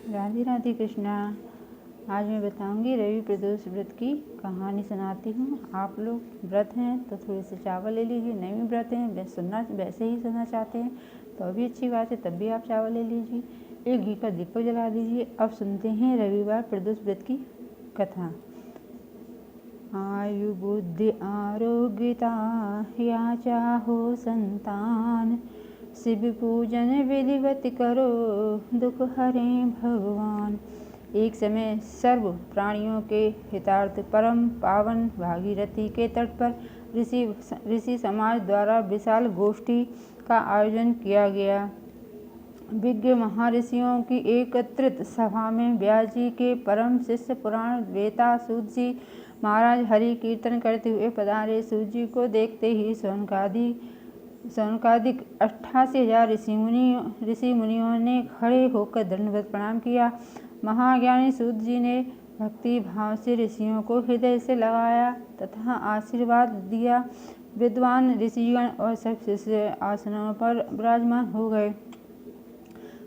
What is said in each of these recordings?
राधे राधे कृष्णा। आज मैं बताऊंगी रवि प्रदोष व्रत की कहानी सुनाती हूँ। आप लोग व्रत हैं तो थोड़े से चावल ले लीजिए, नहीं भी व्रत हैं सुनना वैसे ही सुनना चाहते हैं तो अभी अच्छी बात है, तब भी आप चावल ले लीजिए। एक घी का दीपक जला दीजिए। अब सुनते हैं रविवार प्रदोष व्रत की कथा। आयु बुद्धि आरोग्यता या चाहो संतान, शिव पूजन विधिवत करो दुख हरें भगवान। एक समय सर्व प्राणियों के हितार्थ परम पावन भागीरथी के तट पर ऋषि समाज द्वारा विशाल गोष्ठी का आयोजन किया गया। विज्ञ महर्षियों की एकत्रित सभा में व्यास जी के परम शिष्य पुराण वेता सूत जी महाराज हरि कीर्तन करते हुए पधारे। सूत जी को देखते ही सौनकादिक 88,000 ऋषि मुनियों ने खड़े होकर दंडवत प्रणाम किया। महाज्ञानी सूत जी ने भक्ति भाव से ऋषियों को हृदय से लगाया तथा आशीर्वाद दिया। विद्वान ऋषिगण और सब शिष्य आसनों पर विराजमान हो गए।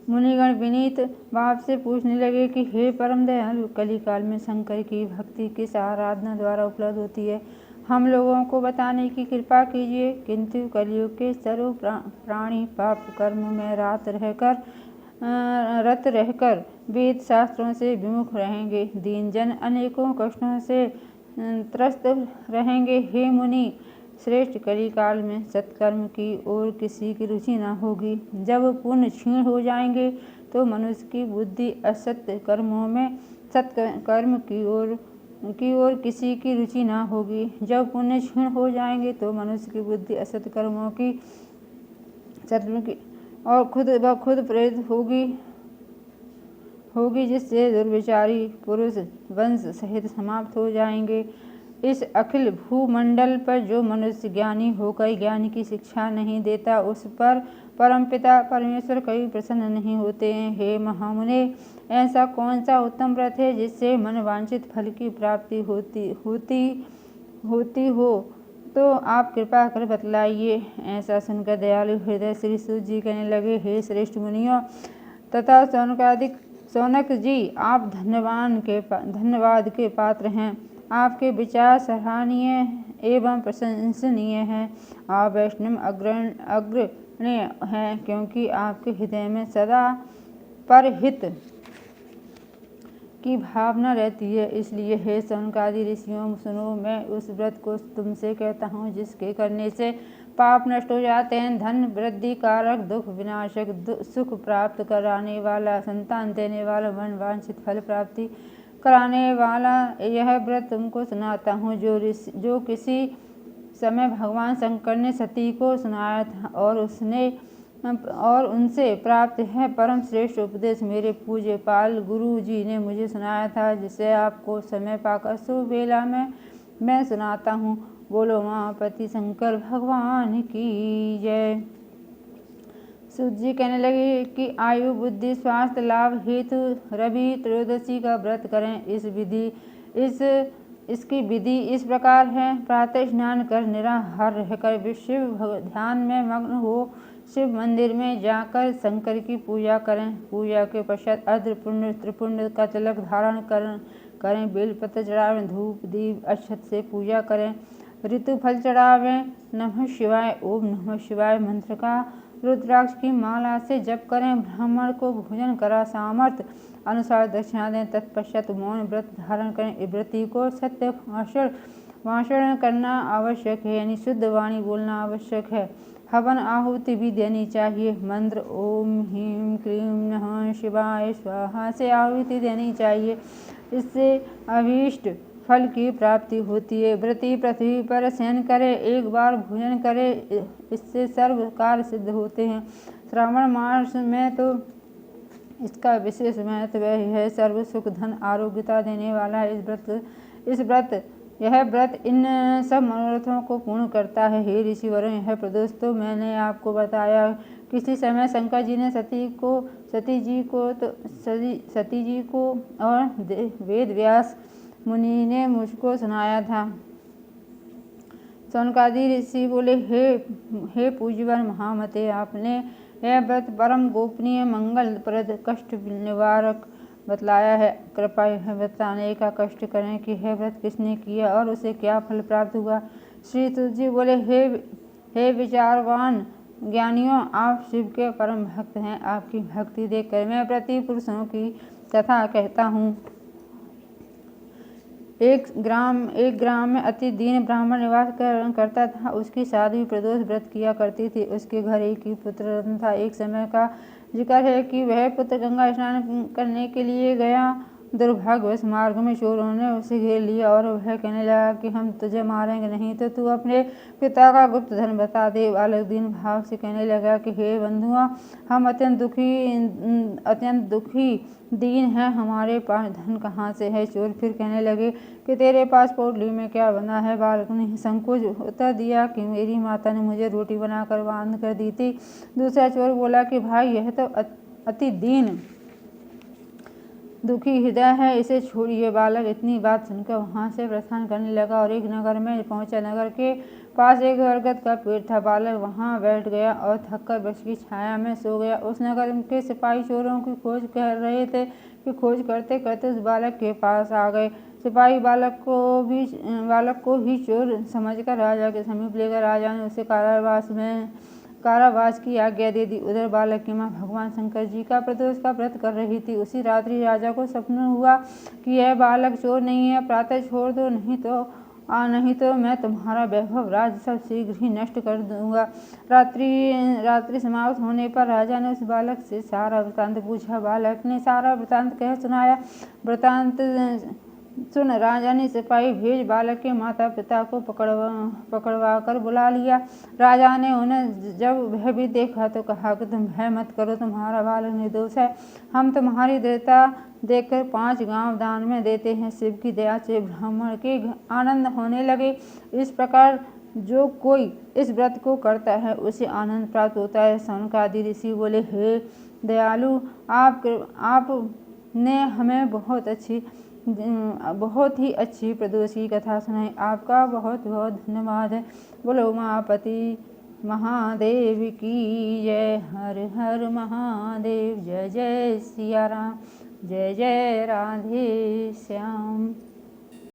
मुनिगण विनीत भाव से पूछने लगे कि हे परम दयालु, कलिकाल में शंकर की भक्ति किस आराधना द्वारा उपलब्ध होती है, हम लोगों को बताने की कृपा कीजिए। किंतु कलियुग के सर्व प्राणी पाप कर्म में रत रहकर वेद शास्त्रों से विमुख रहेंगे। दीन जन अनेकों कष्टों से त्रस्त रहेंगे। हे मुनि श्रेष्ठ, कलिकाल में सत्कर्म की ओर किसी की रुचि न होगी। जब पुण्य क्षीण हो जाएंगे तो मनुष्य की बुद्धि असत्य कर्मों में सत्कर्म की ओर किसी की रुचि न होगी। जब पुण्य क्षीण हो जाएंगे तो मनुष्य की बुद्धि असत्य कर्मों की और खुद प्रेरित होगी जिससे दुर्विचारी पुरुष वंश सहित समाप्त हो जाएंगे। इस अखिल भूमंडल पर जो मनुष्य ज्ञानी होकर ज्ञान की शिक्षा नहीं देता, उस पर परमपिता परमेश्वर कभी प्रसन्न नहीं होते हैं। हे महामुने, ऐसा कौन सा उत्तम व्रत है जिससे मनवांछित फल की प्राप्ति होती हो, तो आप कृपा कर बतलाइए। ऐसा सुनकर दयालु हृदय श्री सूत जी कहने लगे, हे श्रेष्ठ मुनियों तथा सौनक जी, आप धन्यवाद के पात्र हैं। आपके विचार सराहनीय एवं प्रशंसनीय हैं। आप वैष्णव अग्रण्य हैं, क्योंकि आपके हृदय में सदा परहित की भावना रहती है। इसलिए हे सौनकादि ऋषियों, सुनो, मैं उस व्रत को तुमसे कहता हूँ जिसके करने से पाप नष्ट हो जाते हैं, धन वृद्धि कारक, दुख विनाशक, सुख प्राप्त कराने वाला, संतान देने वाला, मन वांछित फल प्राप्ति कराने वाला यह व्रत तुमको सुनाता हूँ, जो किसी समय भगवान शंकर ने सती को सुनाया था और उनसे प्राप्त है। परम श्रेष्ठ उपदेश मेरे पूज्य पाल गुरु जी ने मुझे सुनाया था, जिसे आपको समय पाकर शुभ वेला में मैं सुनाता हूँ। बोलो महापति शंकर भगवान की जय। सूत जी कहने लगे कि आयु बुद्धि स्वास्थ्य लाभ हेतु रवि त्रयोदशी का व्रत करें। इसकी विधि इस प्रकार है। प्रातः स्नान कर निराहार रहकर शिव ध्यान में मग्न हो शिव मंदिर में जाकर शंकर की पूजा करें। पूजा के पश्चात अर्ध पुण्य त्रिपुंड का तिलक धारण करें। बेलपत्र चढ़ावें, धूप दीप अक्षत से पूजा करें। ऋतु फल चढ़ावें। नमः शिवाय ओम नमः शिवाय मंत्र का रुद्राक्ष की माला से जप करें। ब्राह्मण को भोजन करा सामर्थ्य अनुसार दक्षिणा दें। तत्पश्चात मौन व्रत धारण करें। व्रती को सत्य भाषण करना आवश्यक है, यानी शुद्ध वाणी बोलना आवश्यक है। हवन आहुति भी देनी चाहिए। मंत्र ओम ह्रीं क्लीं नमः शिवाय स्वाहा से आहुति देनी चाहिए। इससे अभीष्ट फल की प्राप्ति होती है। व्रती पृथ्वी पर शयन करे, एक बार भोजन करे, इससे सर्व कार्य सिद्ध होते हैं। श्रावण मास में तो इसका विशेष महत्व है। सर्व सुख धन आरोग्यता देने वाला यह व्रत इन सब मनोरथों को पूर्ण करता है। हे ऋषिवरों, यह प्रदोष तो मैंने आपको बताया। किसी समय शंकर जी ने सती जी को और वेद व्यास मुनि ने मुझको सुनाया था। सौनकादि ऋषि बोले, हे पूज्यवर महामते, आपने यह व्रत परम गोपनीय, मंगल प्रद, कष्ट निवारक, बतलाया है। कृपया यह बताने का कष्ट करें कि यह व्रत किसने किया और उसे क्या फल प्राप्त हुआ। श्री तुलसी बोले, हे विचारवान ज्ञानियों, आप शिव के परम भक्त हैं। आपकी भक्ति देखकर मैं व्रती पुरुषों की कथा कहता हूँ। एक ग्राम में अति दीन ब्राह्मण निवास करता था। उसकी साध्वी प्रदोष व्रत किया करती थी। उसके घर एक ही पुत्र रत्न था। एक समय का जिक्र है कि वह पुत्र गंगा स्नान करने के लिए गया। दुर्भाग्यवश मार्ग में चोरों ने उसे घेर लिया और वह कहने लगा कि हम तुझे मारेंगे नहीं तो तू अपने पिता का गुप्त धन बता दे। बालक दीन भाव से कहने लगा कि हे बंधुआ, हम अत्यंत दुखी दीन है, हमारे पास धन कहाँ से है। चोर फिर कहने लगे कि तेरे पास पोटली में क्या बना है। बालक ने संकोच उत्तर दिया कि मेरी माता ने मुझे रोटी बनाकर बांध कर दी थी। दूसरा चोर बोला कि भाई, यह तो अति दीन दुखी हृदय है, इसे छोड़िए। बालक इतनी बात सुनकर वहां से प्रस्थान करने लगा और एक नगर में पहुंचा। नगर के पास एक बरगद का पेड़ था। बालक वहां बैठ गया और थककर वृक्ष की छाया में सो गया। उस नगर के सिपाही चोरों की खोज कर रहे थे कि खोज करते करते उस बालक के पास आ गए। सिपाही बालक को ही चोर समझकर राजा के समीप लेकर राजा ने उसे कारावास की आज्ञा दे दी। उधर बालक की माँ भगवान शंकर जी का प्रदोष का व्रत कर रही थी। उसी रात्रि राजा को स्वप्न हुआ कि यह बालक चोर नहीं है, प्रातः छोड़ दो, नहीं तो मैं तुम्हारा वैभव राज्य सब शीघ्र ही नष्ट कर दूंगा। रात्रि समाप्त होने पर राजा ने उस बालक से सारा वृतांत पूछा। बालक ने सारा वृतांत कह सुनाया। वृतांत सुन राजा ने सिपाही भेज बालक के माता पिता को पकड़वा कर बुला लिया। राजा ने उन्हें जब भयभीत देखा तो कहा कि तुम भय मत करो, तुम्हारा बालक निर्दोष है। हम तुम्हारी दृढ़ता देखकर 5 गांव दान में देते हैं। शिव की दया से ब्राह्मण के आनंद होने लगे। इस प्रकार जो कोई इस व्रत को करता है उसे आनंद प्राप्त होता है। सनकादि ऋषि बोले, हे दयालु, आपने हमें बहुत ही अच्छी प्रदोष की कथा सुनाई। आपका बहुत बहुत धन्यवाद है। बोलो उमापति महादेव की जय। हर हर महादेव। जय जय सिया राम, जय जय राधे श्याम।